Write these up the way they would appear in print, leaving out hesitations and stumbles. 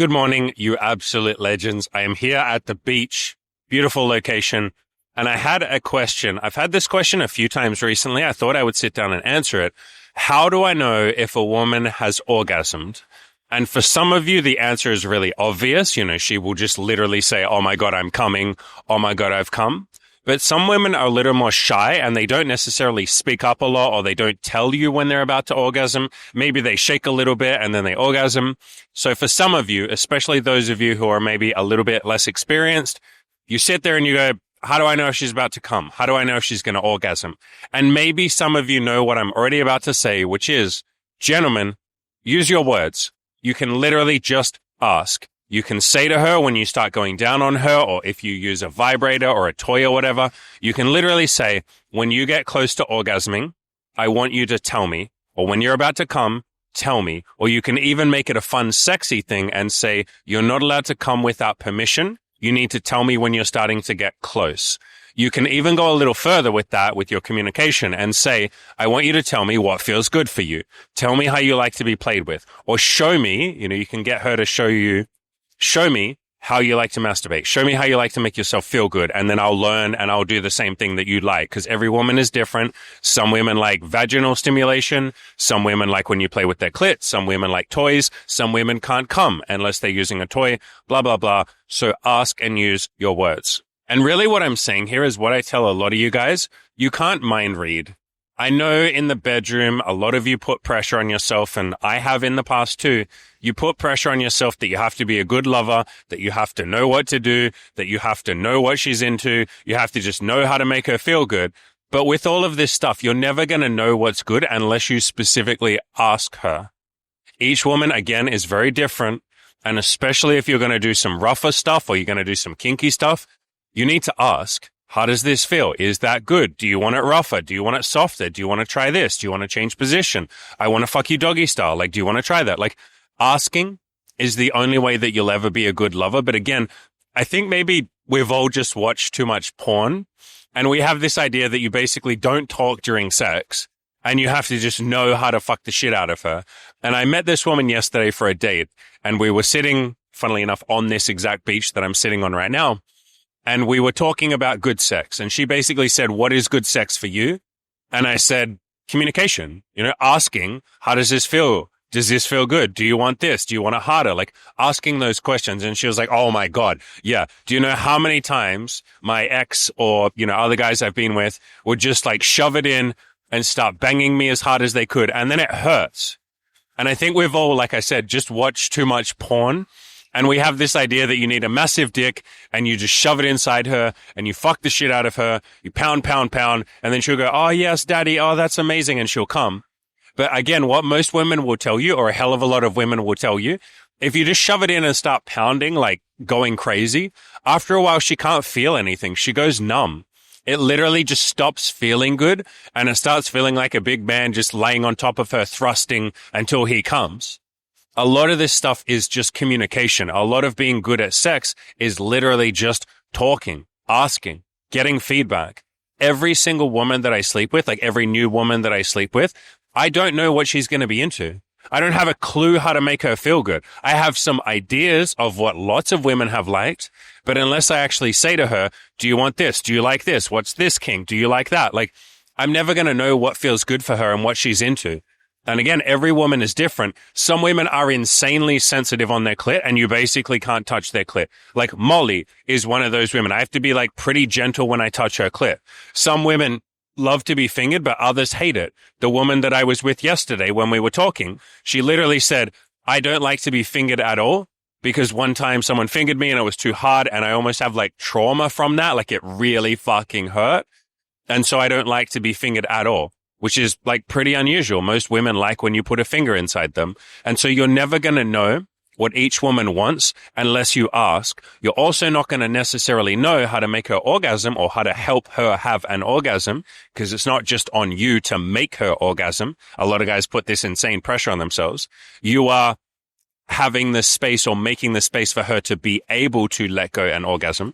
Good morning, you absolute legends. I am here at the beach, beautiful location, and I had a question. I've had this question a few times recently. I thought I would sit down and answer it. How do I know if a woman has orgasmed? And for some of you, the answer is really obvious. You know, she will just literally say, oh my God, I'm coming. Oh my God, I've come. But some women are a little more shy and they don't necessarily speak up a lot, or they don't tell you when they're about to orgasm. Maybe they shake a little bit and then they orgasm. So for some of you, especially those of you who are maybe a little bit less experienced, you sit there and you go, how do I know if she's about to come? How do I know if she's going to orgasm? And maybe some of you know what I'm already about to say, which is, gentlemen, use your words. You can literally just ask. You can say to her when you start going down on her, or if you use a vibrator or a toy or whatever, you can literally say, when you get close to orgasming, I want you to tell me, or when you're about to come, tell me. Or you can even make it a fun, sexy thing and say, you're not allowed to come without permission. You need to tell me when you're starting to get close. You can even go a little further with that, with your communication, and say, I want you to tell me what feels good for you. Tell me how you like to be played with. Or show me, you can get her to show me how you like to masturbate. Show me how you like to make yourself feel good. And then I'll learn and I'll do the same thing that you like. Because every woman is different. Some women like vaginal stimulation. Some women like when you play with their clit. Some women like toys. Some women can't come unless they're using a toy. Blah, blah, blah. So ask and use your words. And really what I'm saying here is what I tell a lot of you guys. You can't mind read. I know in the bedroom, a lot of you put pressure on yourself, and I have in the past too. You put pressure on yourself that you have to be a good lover, that you have to know what to do, that you have to know what she's into. You have to just know how to make her feel good. But with all of this stuff, you're never going to know what's good unless you specifically ask her. Each woman, again, is very different. And especially if you're going to do some rougher stuff or you're going to do some kinky stuff, you need to ask. How does this feel? Is that good? Do you want it rougher? Do you want it softer? Do you want to try this? Do you want to change position? I want to fuck you doggy style. Do you want to try that? Asking is the only way that you'll ever be a good lover. But again, I think maybe we've all just watched too much porn, and we have this idea that you basically don't talk during sex and you have to just know how to fuck the shit out of her. And I met this woman yesterday for a date, and we were sitting, funnily enough, on this exact beach that I'm sitting on right now. And we were talking about good sex. And she basically said, what is good sex for you? And I said, communication, asking, how does this feel? Does this feel good? Do you want this? Do you want it harder? Asking those questions. And she was like, oh my God. Yeah. Do you know how many times my ex or, other guys I've been with would just shove it in and start banging me as hard as they could. And then it hurts. And I think we've all, like I said, just watched too much porn. And we have this idea that you need a massive dick and you just shove it inside her and you fuck the shit out of her. You pound, pound, pound. And then she'll go, oh, yes, daddy. Oh, that's amazing. And she'll come. But again, what most women will tell you, or a hell of a lot of women will tell you, if you just shove it in and start pounding, going crazy, after a while, she can't feel anything. She goes numb. It literally just stops feeling good. And it starts feeling like a big man just laying on top of her, thrusting until he comes. A lot of this stuff is just communication. A lot of being good at sex is literally just talking, asking, getting feedback. Every single woman that I sleep with, every new woman that I sleep with, I don't know what she's going to be into. I don't have a clue how to make her feel good. I have some ideas of what lots of women have liked, but unless I actually say to her, do you want this? Do you like this? What's this kink? Do you like that? I'm never going to know what feels good for her and what she's into. And again, every woman is different. Some women are insanely sensitive on their clit and you basically can't touch their clit. Molly is one of those women. I have to be pretty gentle when I touch her clit. Some women love to be fingered, but others hate it. The woman that I was with yesterday when we were talking, she literally said, I don't like to be fingered at all because one time someone fingered me and it was too hard and I almost have trauma from that. It really fucking hurt. And so I don't like to be fingered at all, which is pretty unusual. Most women like when you put a finger inside them. And so you're never going to know what each woman wants unless you ask. You're also not going to necessarily know how to make her orgasm or how to help her have an orgasm because it's not just on you to make her orgasm. A lot of guys put this insane pressure on themselves. You are having the space or making the space for her to be able to let go and orgasm.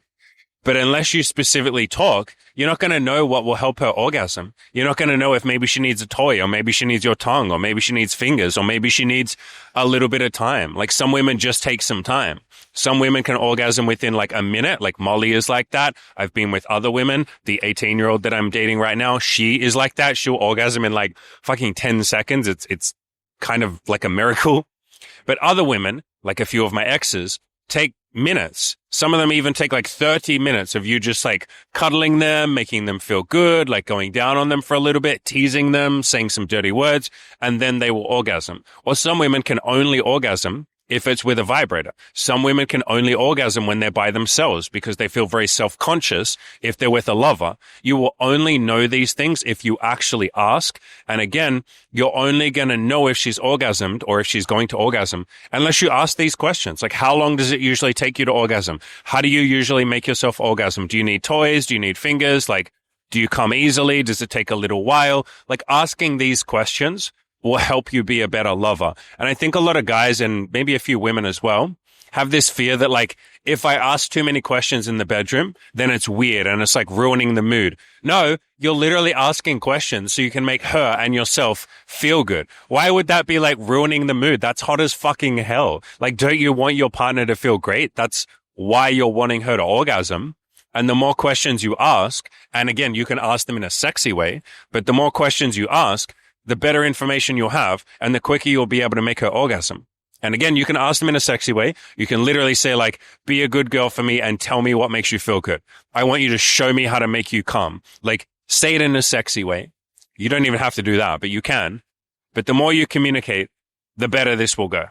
But unless you specifically talk, you're not going to know what will help her orgasm. You're not going to know if maybe she needs a toy, or maybe she needs your tongue, or maybe she needs fingers, or maybe she needs a little bit of time. Like some women just take some time. Some women can orgasm within like a minute, like Molly is like that. I've been with other women. The 18-year-old that I'm dating right now, she is like that. She'll orgasm in like fucking 10 seconds. It's kind of like a miracle. But other women, like a few of my exes, take minutes. Some of them even take like 30 minutes of you just like cuddling them, making them feel good, like going down on them for a little bit, teasing them, saying some dirty words, and then they will orgasm. Or some women can only orgasm if it's with a vibrator. Some women can only orgasm when they're by themselves because they feel very self-conscious if they're with a lover. You will only know these things if you actually ask. And again, you're only going to know if she's orgasmed or if she's going to orgasm unless you ask these questions. Like, how long does it usually take you to orgasm? How do you usually make yourself orgasm? Do you need toys? Do you need fingers? Like, do you come easily? Does it take a little while? Like, asking these questions will help you be a better lover. And I think a lot of guys, and maybe a few women as well, have this fear that like, if I ask too many questions in the bedroom, then it's weird and it's like ruining the mood. No, you're literally asking questions so you can make her and yourself feel good. Why would that be like ruining the mood? That's hot as fucking hell. Like, don't you want your partner to feel great? That's why you're wanting her to orgasm. And the more questions you ask, and again, you can ask them in a sexy way, but the more questions you ask, the better information you'll have, and the quicker you'll be able to make her orgasm. And again, you can ask them in a sexy way. You can literally say like, be a good girl for me and tell me what makes you feel good. I want you to show me how to make you come. Like, say it in a sexy way. You don't even have to do that, but you can. But the more you communicate, the better this will go.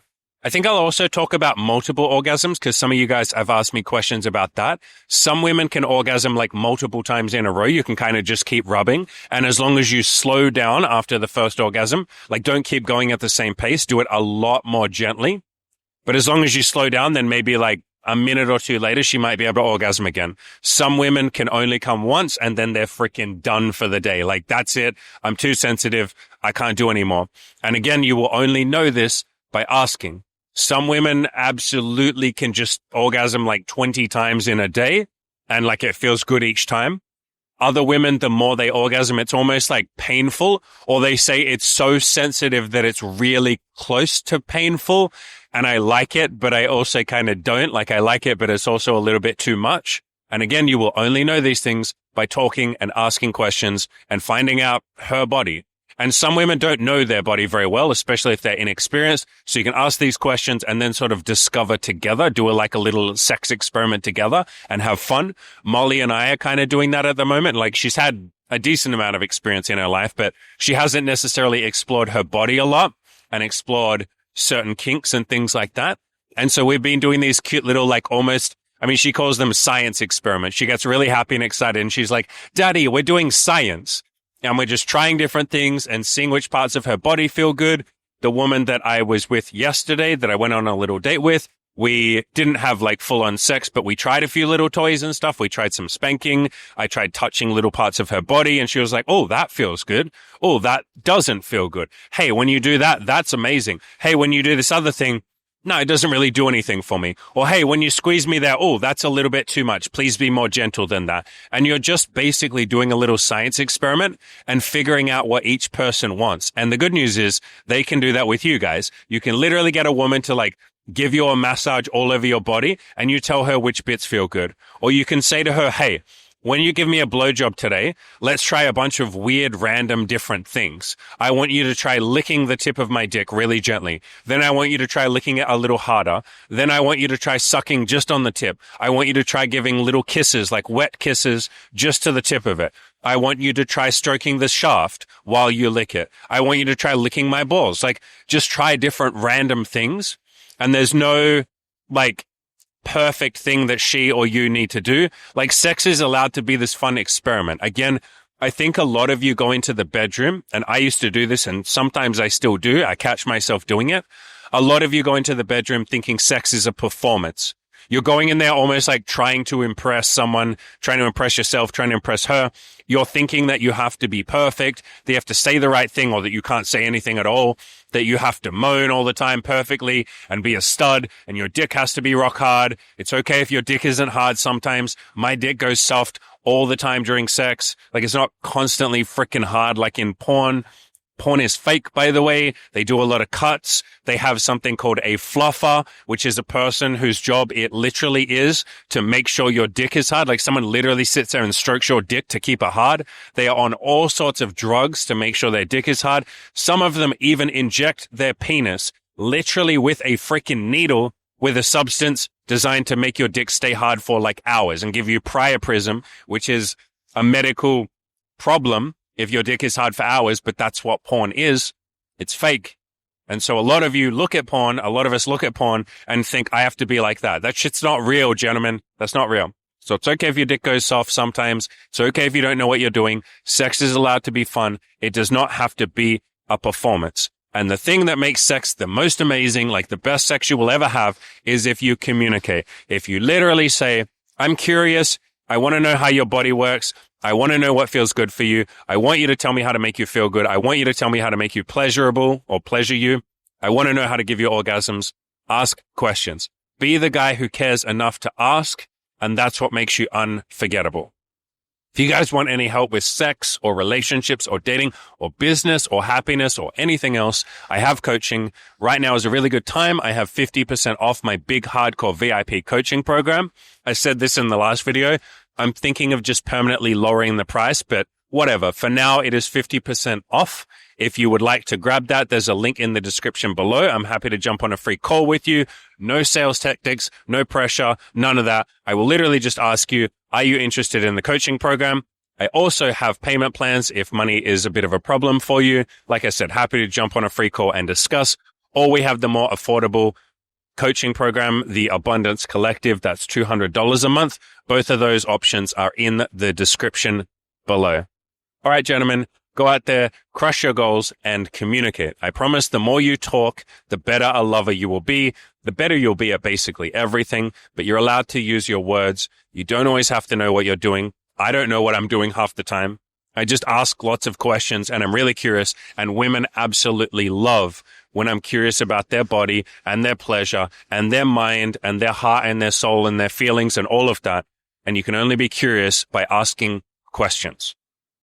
I think I'll also talk about multiple orgasms because some of you guys have asked me questions about that. Some women can orgasm like multiple times in a row. You can kind of just keep rubbing. And as long as you slow down after the first orgasm, like don't keep going at the same pace, do it a lot more gently. But as long as you slow down, then maybe like a minute or two later, she might be able to orgasm again. Some women can only come once and then they're freaking done for the day. Like, that's it. I'm too sensitive. I can't do anymore. And again, you will only know this by asking. Some women absolutely can just orgasm like 20 times in a day and like it feels good each time. Other women, the more they orgasm, it's almost like painful, or they say it's so sensitive that it's really close to painful. And I like it, but I also kind of don't. Like, I like it, but it's also a little bit too much. And again, you will only know these things by talking and asking questions and finding out her body. And some women don't know their body very well, especially if they're inexperienced. So you can ask these questions and then sort of discover together, do a little sex experiment together and have fun. Molly and I are kind of doing that at the moment. Like, she's had a decent amount of experience in her life, but she hasn't necessarily explored her body a lot and explored certain kinks and things like that. And so we've been doing these cute little, like, almost, I mean, she calls them science experiments. She gets really happy and excited and she's like, Daddy, we're doing science. And we're just trying different things and seeing which parts of her body feel good. The woman that I was with yesterday, that I went on a little date with, we didn't have like full on sex, but we tried a few little toys and stuff. We tried some spanking. I tried touching little parts of her body and she was like, oh, that feels good. Oh, that doesn't feel good. Hey, when you do that, that's amazing. Hey, when you do this other thing, no, it doesn't really do anything for me. Or, hey, when you squeeze me there, oh, that's a little bit too much. Please be more gentle than that. And you're just basically doing a little science experiment and figuring out what each person wants. And the good news is they can do that with you guys. You can literally get a woman to like give you a massage all over your body and you tell her which bits feel good. Or you can say to her, hey, when you give me a blowjob today, let's try a bunch of weird, random, different things. I want you to try licking the tip of my dick really gently. Then I want you to try licking it a little harder. Then I want you to try sucking just on the tip. I want you to try giving little kisses, like wet kisses, just to the tip of it. I want you to try stroking the shaft while you lick it. I want you to try licking my balls. Like, just try different random things. And there's no, like, perfect thing that she or you need to do. Like, sex is allowed to be this fun experiment. Again, I think a lot of you go into the bedroom, and I used to do this, and sometimes I still do. I catch myself doing it. A lot of you go into the bedroom thinking sex is a performance. You're going in there almost like trying to impress someone, trying to impress yourself, trying to impress her. You're thinking that you have to be perfect, that you have to say the right thing, or that you can't say anything at all, that you have to moan all the time perfectly and be a stud, and your dick has to be rock hard. It's okay if your dick isn't hard sometimes. My dick goes soft all the time during sex. Like, it's not constantly freaking hard like in porn. Porn is fake, by the way. They do a lot of cuts. They have something called a fluffer, which is a person whose job it literally is to make sure your dick is hard. Like, someone literally sits there and strokes your dick to keep it hard. They are on all sorts of drugs to make sure their dick is hard. Some of them even inject their penis literally with a freaking needle with a substance designed to make your dick stay hard for like hours and give you priapism, which is a medical problem if your dick is hard for hours, but that's what porn is. It's fake. And so a lot of you look at porn, a lot of us look at porn and think, I have to be like that. That shit's not real, gentlemen. That's not real. So it's okay if your dick goes soft sometimes. It's okay if you don't know what you're doing. Sex is allowed to be fun. It does not have to be a performance. And the thing that makes sex the most amazing, like the best sex you will ever have, is if you communicate. If you literally say, I'm curious. I want to know how your body works. I want to know what feels good for you. I want you to tell me how to make you feel good. I want you to tell me how to make you pleasurable or pleasure you. I want to know how to give you orgasms. Ask questions. Be the guy who cares enough to ask, and that's what makes you unforgettable. If you guys want any help with sex or relationships or dating or business or happiness or anything else, I have coaching. Right now is a really good time. I have 50% off my big hardcore VIP coaching program. I said this in the last video. I'm thinking of just permanently lowering the price, but whatever. For now, it is 50% off. If you would like to grab that, there's a link in the description below. I'm happy to jump on a free call with you. No sales tactics, no pressure, none of that. I will literally just ask you, are you interested in the coaching program? I also have payment plans if money is a bit of a problem for you. Like I said, happy to jump on a free call and discuss. Or we have the more affordable coaching program, the Abundance Collective. That's $200 a month. Both of those options are in the description below. All right, gentlemen, go out there, crush your goals, and communicate. I promise the more you talk, the better a lover you will be, the better you'll be at basically everything, but you're allowed to use your words. You don't always have to know what you're doing. I don't know what I'm doing half the time. I just ask lots of questions, and I'm really curious, and women absolutely love when I'm curious about their body and their pleasure and their mind and their heart and their soul and their feelings and all of that. And you can only be curious by asking questions.